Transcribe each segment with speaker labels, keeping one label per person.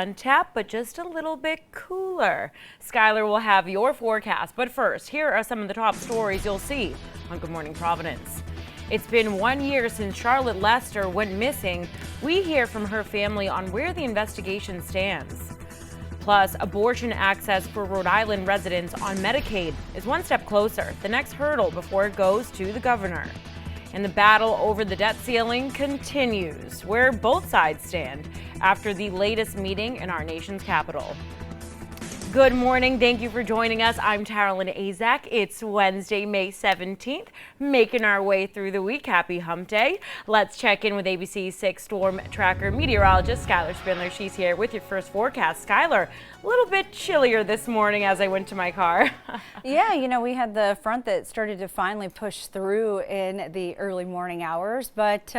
Speaker 1: On tap, but just a little bit cooler. Skylar will have your forecast, but first, here are some of the top stories you'll see on Good Morning Providence. It's been 1 year since Charlotte Lester went missing. We hear from her family on where the investigation stands. Plus, abortion access for Rhode Island residents on Medicaid is one step closer, the next hurdle before it goes to the governor. And the battle over the debt ceiling continues, where both sides stand after the latest meeting in our nation's capital. Good morning. Thank you for joining us. I'm Taralyn Azak. It's Wednesday, May 17th, making our way through the week. Happy hump day. Let's check in with ABC 6 Storm Tracker meteorologist Skylar Spindler. She's here with your first forecast. Skylar, a little bit chillier this morning as I went to my car.
Speaker 2: Yeah, you know, we had the front that started to finally push through in the early morning hours, but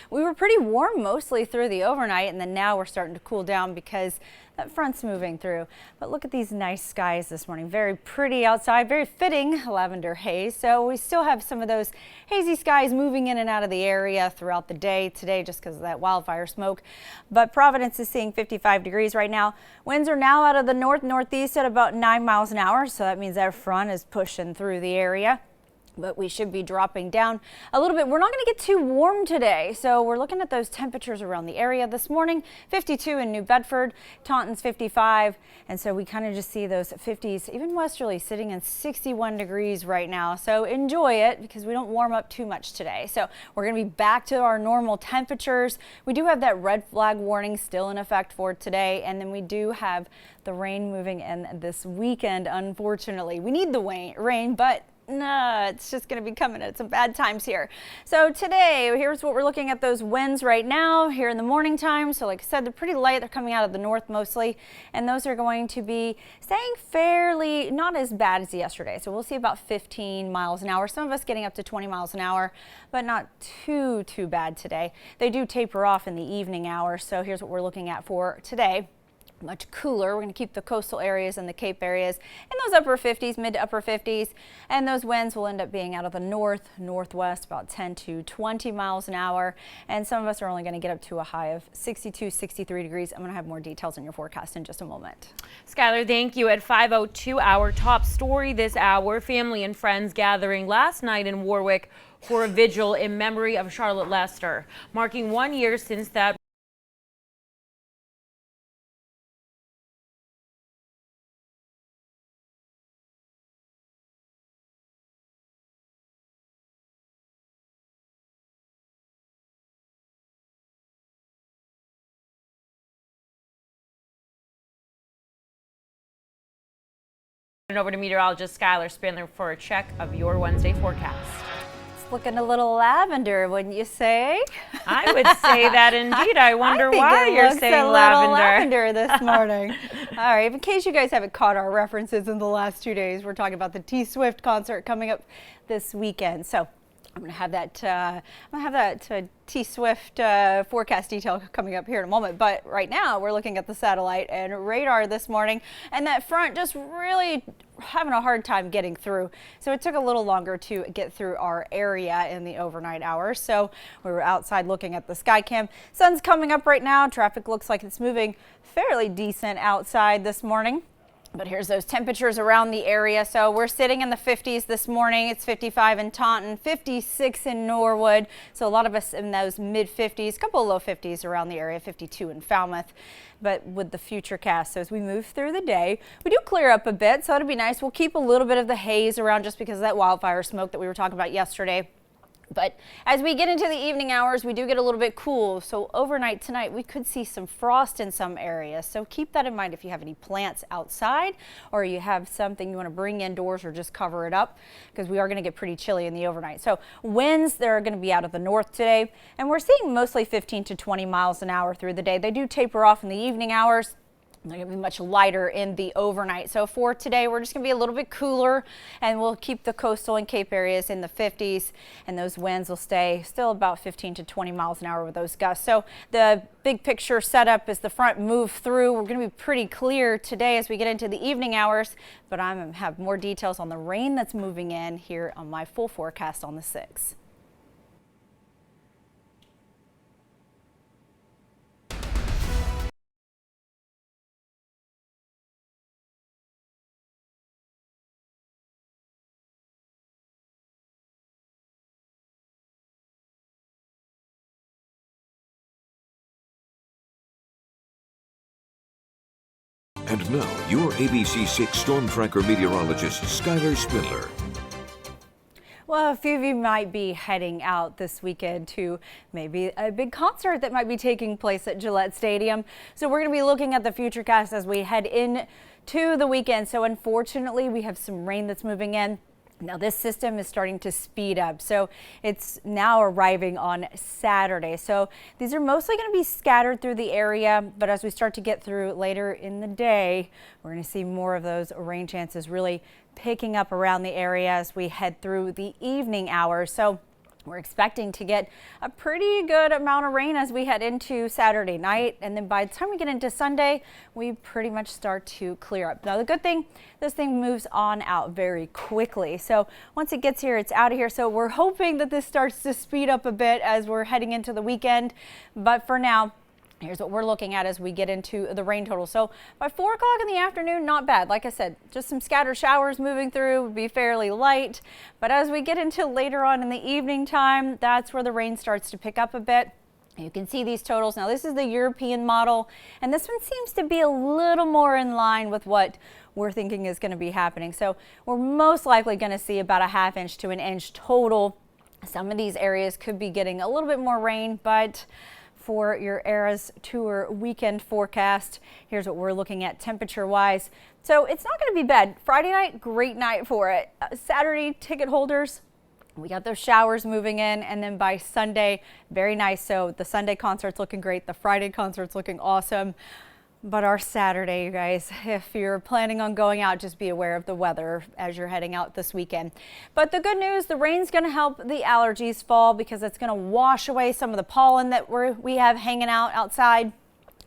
Speaker 2: we were pretty warm mostly through the overnight, and then now we're starting to cool down because that front's moving through. But look at these nice skies this morning. Very pretty outside, very fitting lavender haze. So we still have some of those hazy skies moving in and out of the area throughout the day today just because of that wildfire smoke. But Providence is seeing 55 degrees right now. Winds are now out of the northeast at about 9 miles an hour. So that means that front is pushing through the area. But we should be dropping down a little bit. We're not going to get too warm today, so we're looking at those temperatures around the area this morning. 52 in New Bedford, Taunton's 55, and so we kind of just see those 50s, even westerly, sitting in 61 degrees right now. So enjoy it because we don't warm up too much today. So we're going to be back to our normal temperatures. We do have that red flag warning still in effect for today, and then we do have the rain moving in this weekend. Unfortunately, we need the rain, but no, it's just going to be coming at some bad times here. So today, here's what we're looking at, those winds right now here in the morning time. So like I said, they're pretty light. They're coming out of the north mostly, and those are going to be staying fairly not as bad as yesterday. So we'll see about 15 miles an hour. Some of us getting up to 20 miles an hour, but not too bad today. They do taper off in the evening hours. So here's what we're looking at for today. Much cooler. We're going to keep the coastal areas and the Cape areas in those upper 50s, mid to upper 50s, and those winds will end up being out of the northwest, about 10 to 20 miles an hour, and some of us are only going to get up to a high of 62, 63 degrees. I'm going to have more details in your forecast in just a moment.
Speaker 1: Skylar, thank you. At 5:02, our top story this hour, family and friends gathering last night in Warwick for a vigil in memory of Charlotte Lester, marking 1 year since that over to meteorologist Skylar Spindler for a check of your Wednesday forecast.
Speaker 2: It's looking a little lavender, wouldn't you say?
Speaker 1: I would say that indeed. I wonder why you're saying
Speaker 2: lavender this morning. All right, in case you guys haven't caught our references in the last 2 days, we're talking about the T-Swift concert coming up this weekend. So I'm going to have that T-Swift forecast detail coming up here in a moment. But right now we're looking at the satellite and radar this morning, and that front just really having a hard time getting through. So it took a little longer to get through our area in the overnight hours. So we were outside looking at the sky cam. Sun's coming up right now. Traffic looks like it's moving fairly decent outside this morning. But here's those temperatures around the area. So we're sitting in the 50s this morning. It's 55 in Taunton, 56 in Norwood. So a lot of us in those mid 50s, a couple of low 50s around the area, 52 in Falmouth. But with the future cast, so as we move through the day, we do clear up a bit. So it'll be nice. We'll keep a little bit of the haze around just because of that wildfire smoke that we were talking about yesterday. But as we get into the evening hours, we do get a little bit cool. So overnight tonight, we could see some frost in some areas. So keep that in mind if you have any plants outside or you have something you want to bring indoors or just cover it up, because we are going to get pretty chilly in the overnight. So winds, they're going to be out of the north today, and we're seeing mostly 15 to 20 miles an hour through the day. They do taper off in the evening hours. They're going to be much lighter in the overnight. So for today, we're just going to be a little bit cooler, and we'll keep the coastal and Cape areas in the 50s, and those winds will stay still about 15 to 20 miles an hour with those gusts. So the big picture setup as the front move through, we're going to be pretty clear today as we get into the evening hours, but I'm going to have more details on the rain that's moving in here on my full forecast on the 6th.
Speaker 3: And now, your ABC 6 Storm Tracker meteorologist, Skylar Spindler.
Speaker 2: Well, a few of you might be heading out this weekend to maybe a big concert that might be taking place at Gillette Stadium. So we're going to be looking at the futurecast as we head in to the weekend. So unfortunately, we have some rain that's moving in. Now this system is starting to speed up, so it's now arriving on Saturday. So these are mostly going to be scattered through the area, but as we start to get through later in the day, we're going to see more of those rain chances really picking up around the area as we head through the evening hours. So we're expecting to get a pretty good amount of rain as we head into Saturday night. And then by the time we get into Sunday, we pretty much start to clear up. Now, the good thing, this thing moves on out very quickly. So once it gets here, it's out of here. So we're hoping that this starts to speed up a bit as we're heading into the weekend. But for now, here's what we're looking at as we get into the rain total. So by 4 o'clock in the afternoon, not bad. Like I said, just some scattered showers moving through, would be fairly light. But as we get into later on in the evening time, that's where the rain starts to pick up a bit. You can see these totals. Now this is the European model, and this one seems to be a little more in line with what we're thinking is going to be happening. So we're most likely going to see about a ½ inch to an inch total. Some of these areas could be getting a little bit more rain, but for your Eras Tour weekend forecast, here's what we're looking at temperature wise. So it's not going to be bad. Friday night, great night for it. Saturday, ticket holders, we got those showers moving in, and then by Sunday, very nice. So the Sunday concert's looking great. The Friday concert's looking awesome. But our Saturday, you guys, if you're planning on going out, just be aware of the weather as you're heading out this weekend. But the good news, the rain's going to help the allergies fall because it's going to wash away some of the pollen that we have hanging out outside.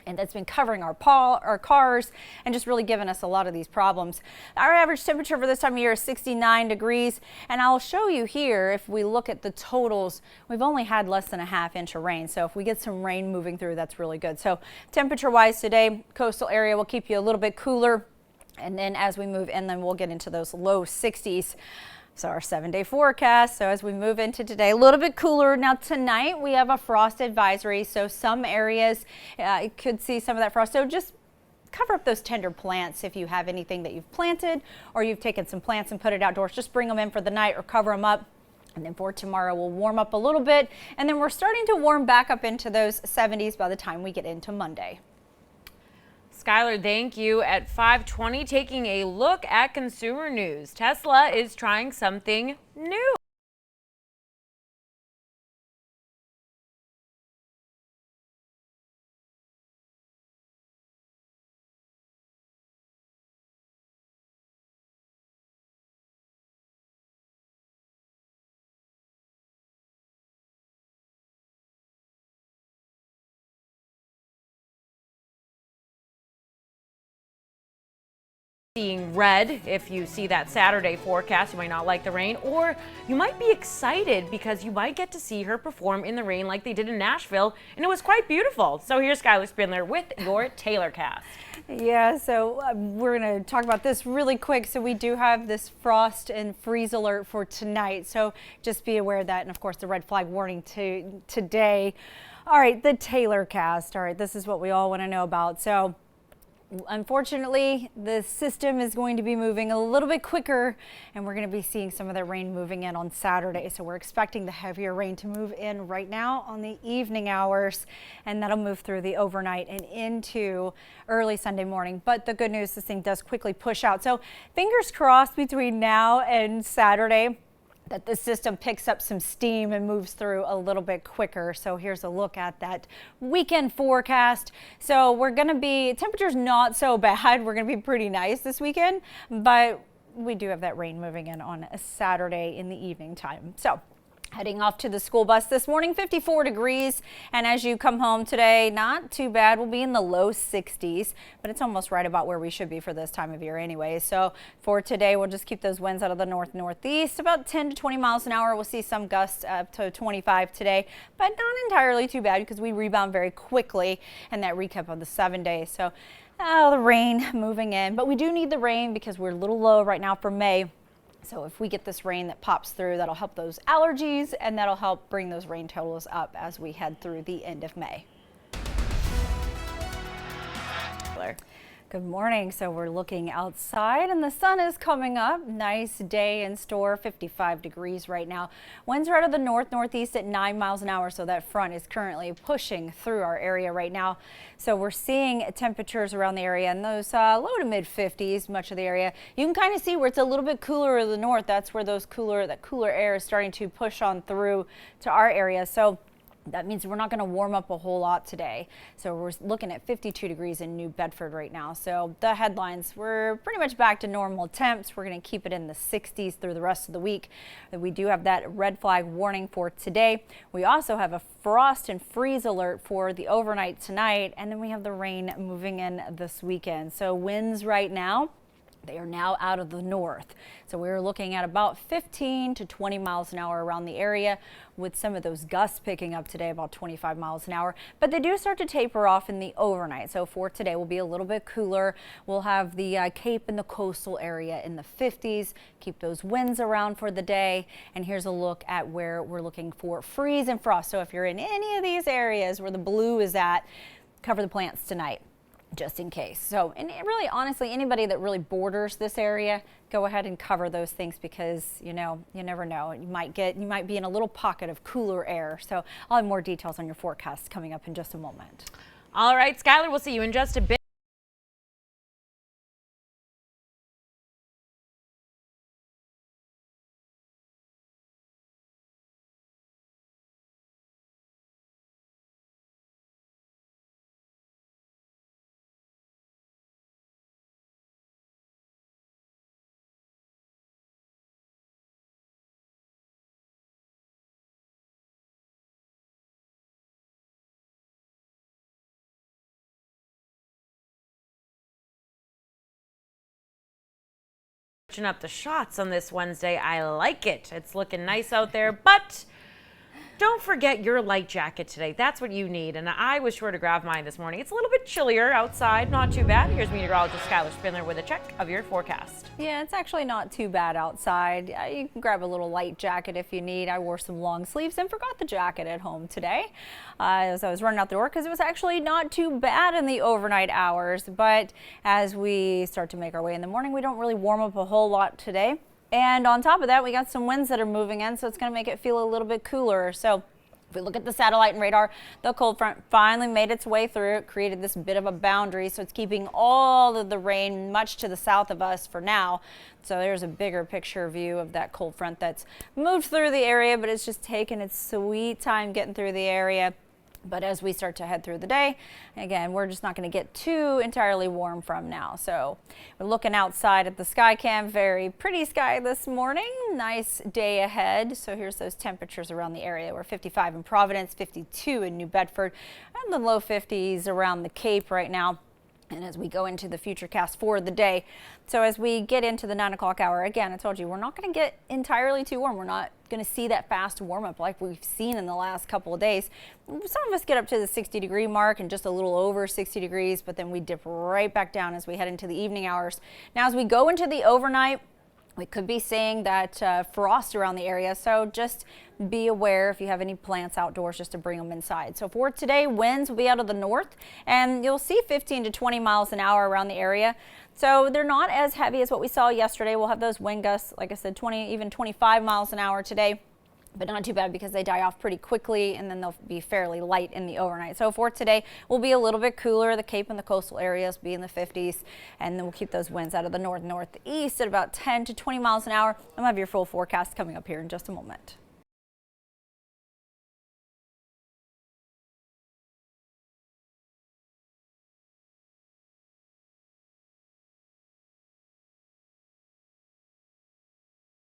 Speaker 2: And that's been covering our cars and just really giving us a lot of these problems. Our average temperature for this time of year is 69 degrees. And I'll show you here, if we look at the totals, we've only had less than a ½ inch of rain. So if we get some rain moving through, that's really good. So temperature wise today, coastal area will keep you a little bit cooler. And then as we move in, then we'll get into those low 60s. So our 7-day forecast. So as we move into today, a little bit cooler. Now tonight we have a frost advisory. So some areas could see some of that frost. So just cover up those tender plants if you have anything that you've planted or you've taken some plants and put it outdoors. Just bring them in for the night or cover them up. And then for tomorrow, we'll warm up a little bit. And then we're starting to warm back up into those 70s by the time we get into Monday.
Speaker 1: Skylar, thank you. At 5:20, taking a look at consumer news. Tesla is trying something new. Seeing red if you see that Saturday forecast. You might not like the rain, or you might be excited because you might get to see her perform in the rain like they did in Nashville, and it was quite beautiful. So here's Skylar Spindler with your Taylorcast.
Speaker 2: Yeah, so we're going to talk about this really quick. So we do have this frost and freeze alert for tonight. So just be aware of that. And of course, the red flag warning today. All right, the Taylorcast. All right, this is what we all want to know about. So unfortunately, the system is going to be moving a little bit quicker, and we're going to be seeing some of the rain moving in on Saturday. So we're expecting the heavier rain to move in right now on the evening hours, and that'll move through the overnight and into early Sunday morning. But the good news, this thing does quickly push out. So fingers crossed between now and Saturday that the system picks up some steam and moves through a little bit quicker. So here's a look at that weekend forecast. So we're going to be, temperature's not so bad. We're going to be pretty nice this weekend, but we do have that rain moving in on a Saturday in the evening time. So heading off to the school bus this morning, 54 degrees. And as you come home today, not too bad. We'll be in the low 60s, but it's almost right about where we should be for this time of year anyway. So for today, we'll just keep those winds out of the northeast, about 10 to 20 miles an hour. We'll see some gusts up to 25 today, but not entirely too bad because we rebound very quickly in that recap of the 7 days. So the rain moving in, but we do need the rain because we're a little low right now for May. So if we get this rain that pops through, that'll help those allergies, and that'll help bring those rain totals up as we head through the end of May. Good morning. So we're looking outside and the sun is coming up. Nice day in store, 55 degrees right now. Winds are out of the northeast at 9 miles an hour. So that front is currently pushing through our area right now. So we're seeing temperatures around the area in those low to mid 50s, much of the area. You can kind of see where it's a little bit cooler in the north. That's where that cooler air is starting to push on through to our area. So that means we're not going to warm up a whole lot today. So we're looking at 52 degrees in New Bedford right now. So the headlines, we're pretty much back to normal temps. We're going to keep it in the 60s through the rest of the week. We do have that red flag warning for today. We also have a frost and freeze alert for the overnight tonight. And then we have the rain moving in this weekend. So winds right now, they are now out of the north. So we're looking at about 15 to 20 miles an hour around the area, with some of those gusts picking up today about 25 miles an hour. But they do start to taper off in the overnight. So for today, we'll be a little bit cooler. We'll have the Cape and the coastal area in the 50s. Keep those winds around for the day. And here's a look at where we're looking for freeze and frost. So if you're in any of these areas where the blue is at, cover the plants tonight, just in case. So, and really, honestly, anybody that really borders this area, go ahead and cover those things, because you never know. You might be in a little pocket of cooler air. So I'll have more details on your forecast coming up in just a moment.
Speaker 1: All right, Skylar, we'll see you in just a bit. Up the shots on this Wednesday. I like it. It's looking nice out there, but don't forget your light jacket today. That's what you need. And I was sure to grab mine this morning. It's a little bit chillier outside, not too bad. Here's meteorologist Skylar Spindler with a check of your forecast.
Speaker 2: Yeah, it's actually not too bad outside. You can grab a little light jacket if you need. I wore some long sleeves and forgot the jacket at home today as I was running out the door, because it was actually not too bad in the overnight hours. But as we start to make our way in the morning, we don't really warm up a whole lot today. And on top of that, we got some winds that are moving in, so it's going to make it feel a little bit cooler. So if we look at the satellite and radar, the cold front finally made its way through. It created this bit of a boundary, so it's keeping all of the rain much to the south of us for now. So there's a bigger picture view of that cold front that's moved through the area, but it's just taken its sweet time getting through the area. But as we start to head through the day, again, we're just not going to get too entirely warm from now. So we're looking outside at the sky cam. Very pretty sky this morning. Nice day ahead. So here's those temperatures around the area. We're 55 in Providence, 52 in New Bedford, and the low 50s around the Cape right now. And as we go into the future cast for the day, so as we get into the 9 o'clock hour, again, I told you, we're not going to get entirely too warm. We're not going to see that fast warm up like we've seen in the last couple of days. Some of us get up to the 60-degree mark and just a little over 60 degrees, but then we dip right back down as we head into the evening hours. Now, as we go into the overnight, we could be seeing that frost around the area, so just be aware if you have any plants outdoors just to bring them inside. So for today, winds will be out of the north, and you'll see 15 to 20 miles an hour around the area. So they're not as heavy as what we saw yesterday. We'll have those wind gusts, like I said, 20, even 25 miles an hour today, but not too bad because they die off pretty quickly, and then they'll be fairly light in the overnight. So for today, we'll be a little bit cooler. The Cape and the coastal areas be in the 50s, and then we'll keep those winds out of the northeast at about 10 to 20 miles an hour. I'll have your full forecast coming up here in just a moment.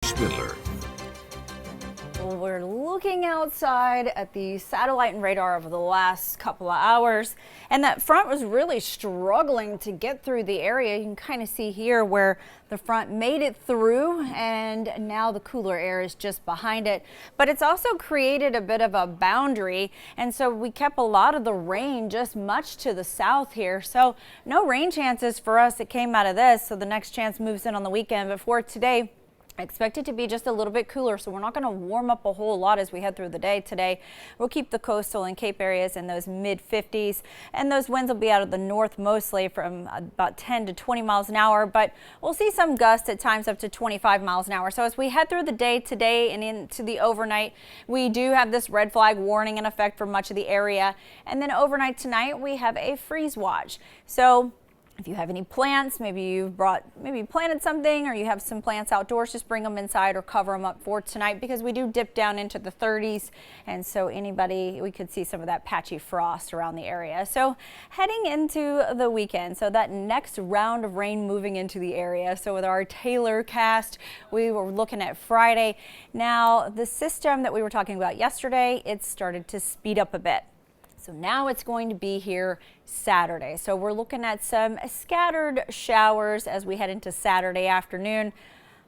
Speaker 3: Spindler.
Speaker 2: Well, we're looking outside at the satellite and radar over the last couple of hours, and that front was really struggling to get through the area. You can kind of see here where the front made it through, and now the cooler air is just behind it. But it's also created a bit of a boundary, and so we kept a lot of the rain just much to the south here. So no rain chances for us that came out of this. So the next chance moves in on the weekend. But for today, Expect it to be just a little bit cooler, so we're not going to warm up a whole lot as we head through the day today. We'll keep the coastal and Cape areas in those mid 50s, and those winds will be out of the north mostly from about 10 to 20 miles an hour, but we'll see some gusts at times up to 25 miles an hour. So as we head through the day today and into the overnight, we do have this red flag warning in effect for much of the area, and then overnight tonight we have a freeze watch. So if you have any plants, maybe you planted something, or you have some plants outdoors, just bring them inside or cover them up for tonight, because we do dip down into the 30s. And so we could see some of that patchy frost around the area. So heading into the weekend, so that next round of rain moving into the area. So with our Taylor cast, we were looking at Friday. Now the system that we were talking about yesterday, it started to speed up a bit. So now it's going to be here Saturday. So we're looking at some scattered showers as we head into Saturday afternoon.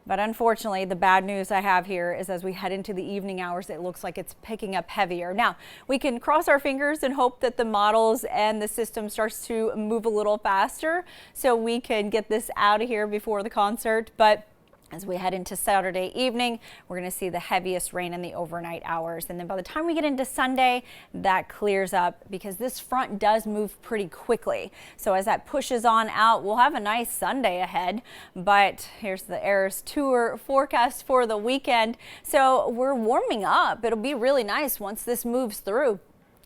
Speaker 2: But unfortunately, the bad news I have here is as we head into the evening hours, it looks like it's picking up heavier. Now, we can cross our fingers and hope that the models and the system starts to move a little faster so we can get this out of here before the concert. But as we head into Saturday evening, we're going to see the heaviest rain in the overnight hours. And then by the time we get into Sunday, that clears up because this front does move pretty quickly. So as that pushes on out, we'll have a nice Sunday ahead. But here's the Eras Tour forecast for the weekend. So we're warming up. It'll be really nice once this moves through.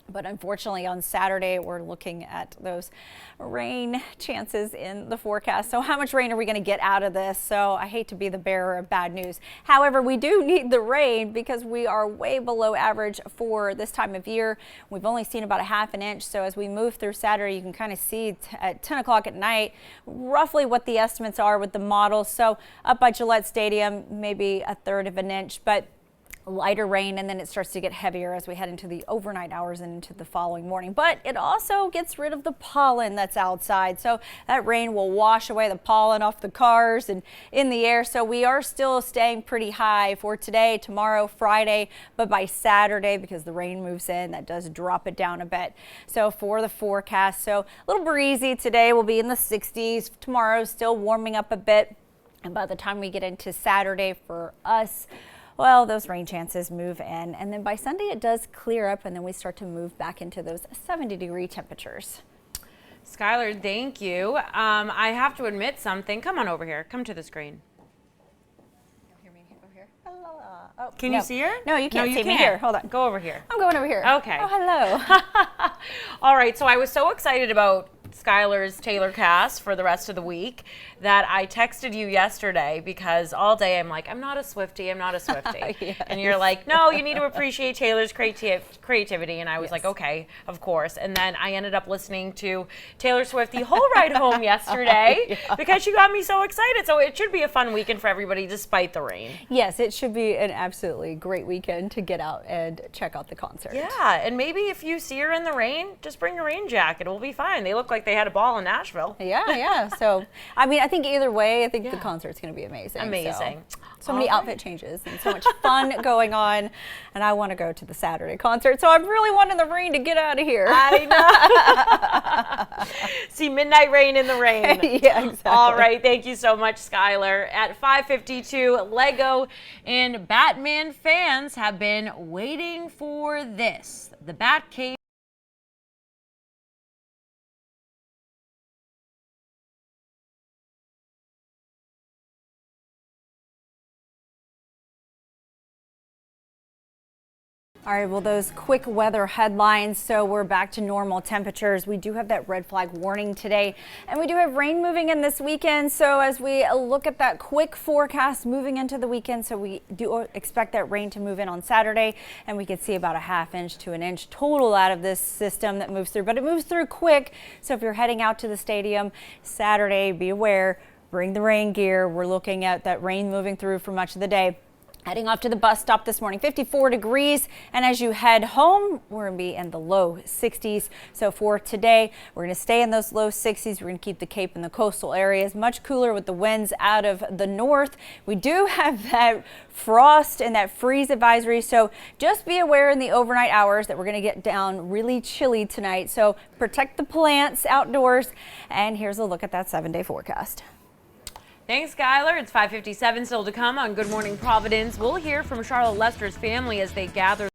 Speaker 2: But unfortunately on Saturday, we're looking at those rain chances in the forecast. So how much rain are we going to get out of this? So I hate to be the bearer of bad news. However, we do need the rain because we are way below average for this time of year. We've only seen about a half an inch. So as we move through Saturday, you can kind of see at 10 o'clock at night roughly what the estimates are with the models. So up by Gillette Stadium, maybe a third of an inch. But lighter rain, and then it starts to get heavier as we head into the overnight hours and into the following morning. But it also gets rid of the pollen that's outside, so that rain will wash away the pollen off the cars and in the air. So we are still staying pretty high for today, tomorrow, Friday, but by Saturday, because the rain moves in, that does drop it down a bit. So for the forecast, so a little breezy today, will be in the 60s. Tomorrow still warming up a bit, and by the time we get into Saturday for us, well, those rain chances move in, and then by Sunday it does clear up, and then we start to move back into those 70-degree temperatures.
Speaker 1: Skylar, thank you. I have to admit something. Come on over here. Come to the screen.
Speaker 2: You hear me over here? Hello. Oh,
Speaker 1: Can you see her?
Speaker 2: No, you can't see me here. Hold on.
Speaker 1: Go over here.
Speaker 2: I'm going over here.
Speaker 1: Okay.
Speaker 2: Oh, hello.
Speaker 1: All right. So I was so excited about Skylar's Taylor cast for the rest of the week that I texted you yesterday, because all day I'm like, I'm not a Swiftie, I'm not a Swiftie.
Speaker 2: Yes.
Speaker 1: And you're like, no, you need to appreciate Taylor's creativity. And I was like, okay, of course. And then I ended up listening to Taylor Swift the whole ride home yesterday because she got me so excited. So it should be a fun weekend for everybody despite the rain.
Speaker 2: Yes, it should be an absolutely great weekend to get out and check out the concert.
Speaker 1: Yeah, and maybe if you see her in the rain, just bring a rain jacket. It'll be fine. They look like they had a ball in Nashville.
Speaker 2: Yeah. So, I mean, I think either way, I think the concert's going to be amazing.
Speaker 1: Amazing.
Speaker 2: So many outfit changes and so much fun going on. And I want to go to the Saturday concert. So I'm really wanting the rain to get out of here.
Speaker 1: I know. See midnight rain in the rain.
Speaker 2: Yeah, exactly.
Speaker 1: All right. Thank you so much, Skylar. At 5:52, Lego and Batman fans have been waiting for this. The Batcave.
Speaker 2: All right, well, those quick weather headlines. So we're back to normal temperatures. We do have that red flag warning today, and we do have rain moving in this weekend. So as we look at that quick forecast moving into the weekend, so we do expect that rain to move in on Saturday, and we could see about a half inch to an inch total out of this system that moves through, but it moves through quick. So if you're heading out to the stadium Saturday, be aware, bring the rain gear. We're looking at that rain moving through for much of the day. Heading off to the bus stop this morning, 54 degrees. And as you head home, we're going to be in the low 60s. So for today, we're going to stay in those low 60s. We're going to keep the Cape and the coastal areas much cooler with the winds out of the north. We do have that frost and that freeze advisory. So just be aware in the overnight hours that we're going to get down really chilly tonight. So protect the plants outdoors. And here's a look at that 7-day forecast.
Speaker 1: Thanks, Skylar. It's 5:57 still to come on Good Morning Providence. We'll hear from Charlotte Lester's family as they gather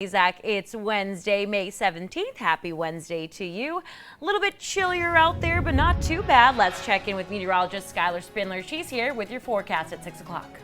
Speaker 1: Zach, it's Wednesday, May 17th. Happy Wednesday to you. A little bit chillier out there, but not too bad. Let's check in with meteorologist Skylar Spindler. She's here with your forecast at 6 o'clock.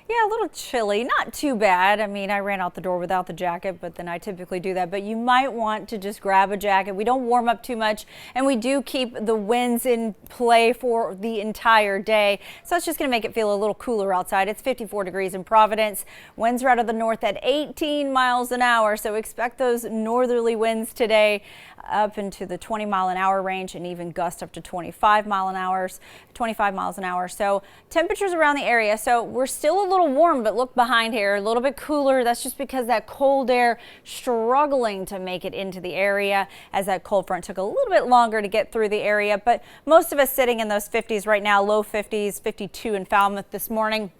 Speaker 2: Yeah, a little chilly, not too bad. I mean, I ran out the door without the jacket, but then I typically do that. But you might want to just grab a jacket. We don't warm up too much, and we do keep the winds in play for the entire day. So it's just going to make it feel a little cooler outside. It's 54 degrees in Providence. Winds are out of the north at 18 miles an hour. So expect those northerly winds today up into the 20-mile-an-hour range and even gust up to 25 miles an hour. So temperatures around the area. So we're still a little warm, but look behind here, a little bit cooler. That's just because that cold air struggling to make it into the area as that cold front took a little bit longer to get through the area. But most of us sitting in those 50s right now, low 50s, 52 in Falmouth this morning.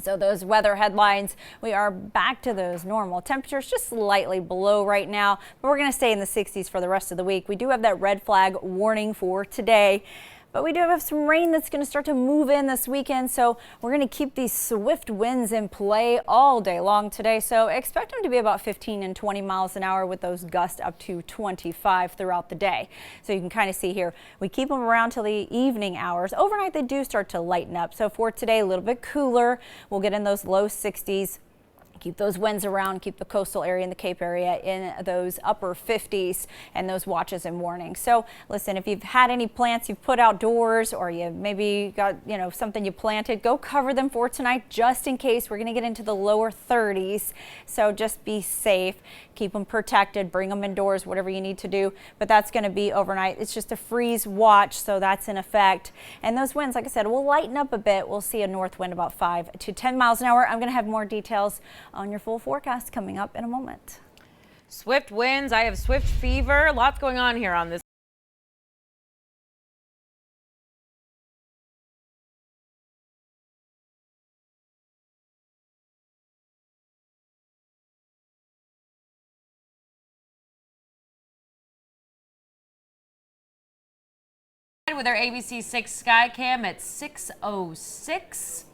Speaker 2: So those weather headlines, we are back to those normal temperatures, just slightly below right now, but we're going to stay in the 60s for the rest of the week. We do have that red flag warning for today, but we do have some rain that's going to start to move in this weekend. So we're going to keep these swift winds in play all day long today. So expect them to be about 15 and 20 miles an hour with those gusts up to 25 throughout the day. So you can kind of see here, we keep them around till the evening hours. Overnight, they do start to lighten up. So for today, a little bit cooler. We'll get in those low 60s. Keep those winds around, keep the coastal area and the Cape area in those upper 50s and those watches and warnings. So listen, if you've had any plants you've put outdoors or you maybe got, something you planted, go cover them for tonight just in case. We're going to get into the lower 30s. So just be safe, keep them protected, bring them indoors, whatever you need to do. But that's going to be overnight. It's just a freeze watch, so that's in effect. And those winds, like I said, will lighten up a bit. We'll see a north wind about 5 to 10 miles an hour. I'm going to have more details on your full forecast coming up in a moment.
Speaker 1: Swift winds. I have swift fever. Lots going on here on this. With our ABC 6 Skycam at 6:06.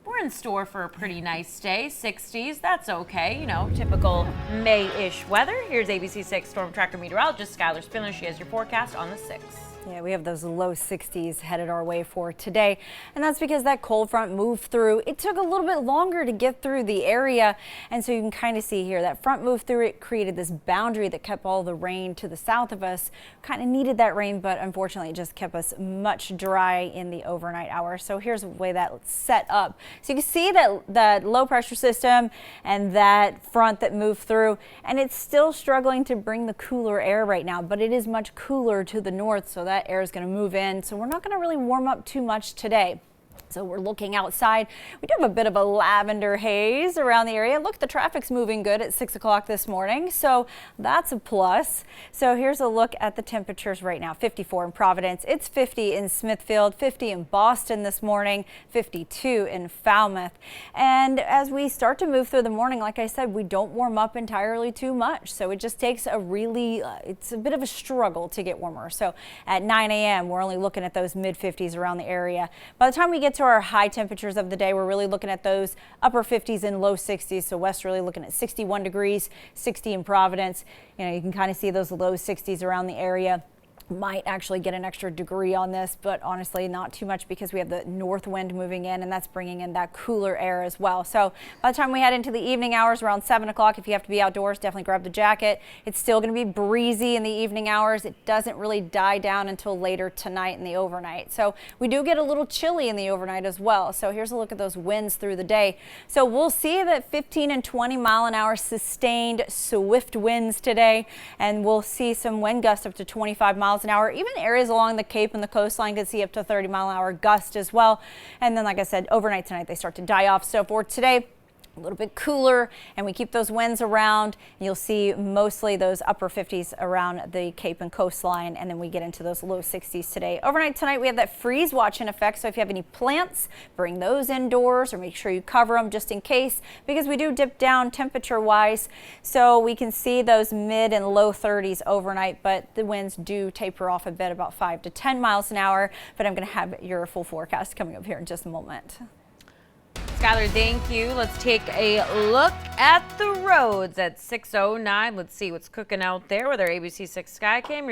Speaker 1: We're in store for a pretty nice day, 60s. That's okay, typical May-ish weather. Here's ABC 6 Storm Tracker meteorologist Skylar Spindler. She has your forecast on the 6th.
Speaker 2: Yeah, we have those low 60s headed our way for today, and that's because that cold front moved through. It took a little bit longer to get through the area, and so you can kind of see here that front moved through. It created this boundary that kept all the rain to the south of us. Kind of needed that rain, but unfortunately it just kept us much dry in the overnight hours. So here's the way that set up. So you can see that low pressure system and that front that moved through, and it's still struggling to bring the cooler air right now, but it is much cooler to the north, so that air is going to move in. So we're not going to really warm up too much today. So we're looking outside. We do have a bit of a lavender haze around the area. Look, the traffic's moving good at 6 o'clock this morning, so that's a plus. So here's a look at the temperatures right now. 54 in Providence. It's 50 in Smithfield, 50 in Boston this morning, 52 in Falmouth. And as we start to move through the morning, like I said, we don't warm up entirely too much. So it just takes it's a bit of a struggle to get warmer. So at 9 a.m., we're only looking at those mid 50s around the area. By the time we get to our high temperatures of the day, we're really looking at those upper 50s and low 60s. So west really looking at 61 degrees, 60 in Providence. You can kind of see those low 60s around the area. Might actually get an extra degree on this, but honestly not too much because we have the north wind moving in, and that's bringing in that cooler air as well. So by the time we head into the evening hours around 7 o'clock, if you have to be outdoors, definitely grab the jacket. It's still going to be breezy in the evening hours. It doesn't really die down until later tonight in the overnight. So we do get a little chilly in the overnight as well. So here's a look at those winds through the day. So we'll see that 15 and 20 mile an hour sustained swift winds today, and we'll see some wind gusts up to 25 miles an hour. Even areas along the Cape and the coastline could see up to 30 mile an hour gust as well. And then, like I said, overnight tonight they start to die off. So for today, a little bit cooler, and we keep those winds around. You'll see mostly those upper 50s around the Cape and coastline, and then we get into those low 60s today. Overnight tonight, we have that freeze watch in effect, so if you have any plants, bring those indoors or make sure you cover them just in case, because we do dip down temperature-wise, so we can see those mid and low 30s overnight, but the winds do taper off a bit, about 5 to 10 miles an hour, but I'm going to have your full forecast coming up here in just a moment.
Speaker 1: Skylar, thank you. Let's take a look at the roads at 6:09. Let's see what's cooking out there with our ABC 6 Skycam.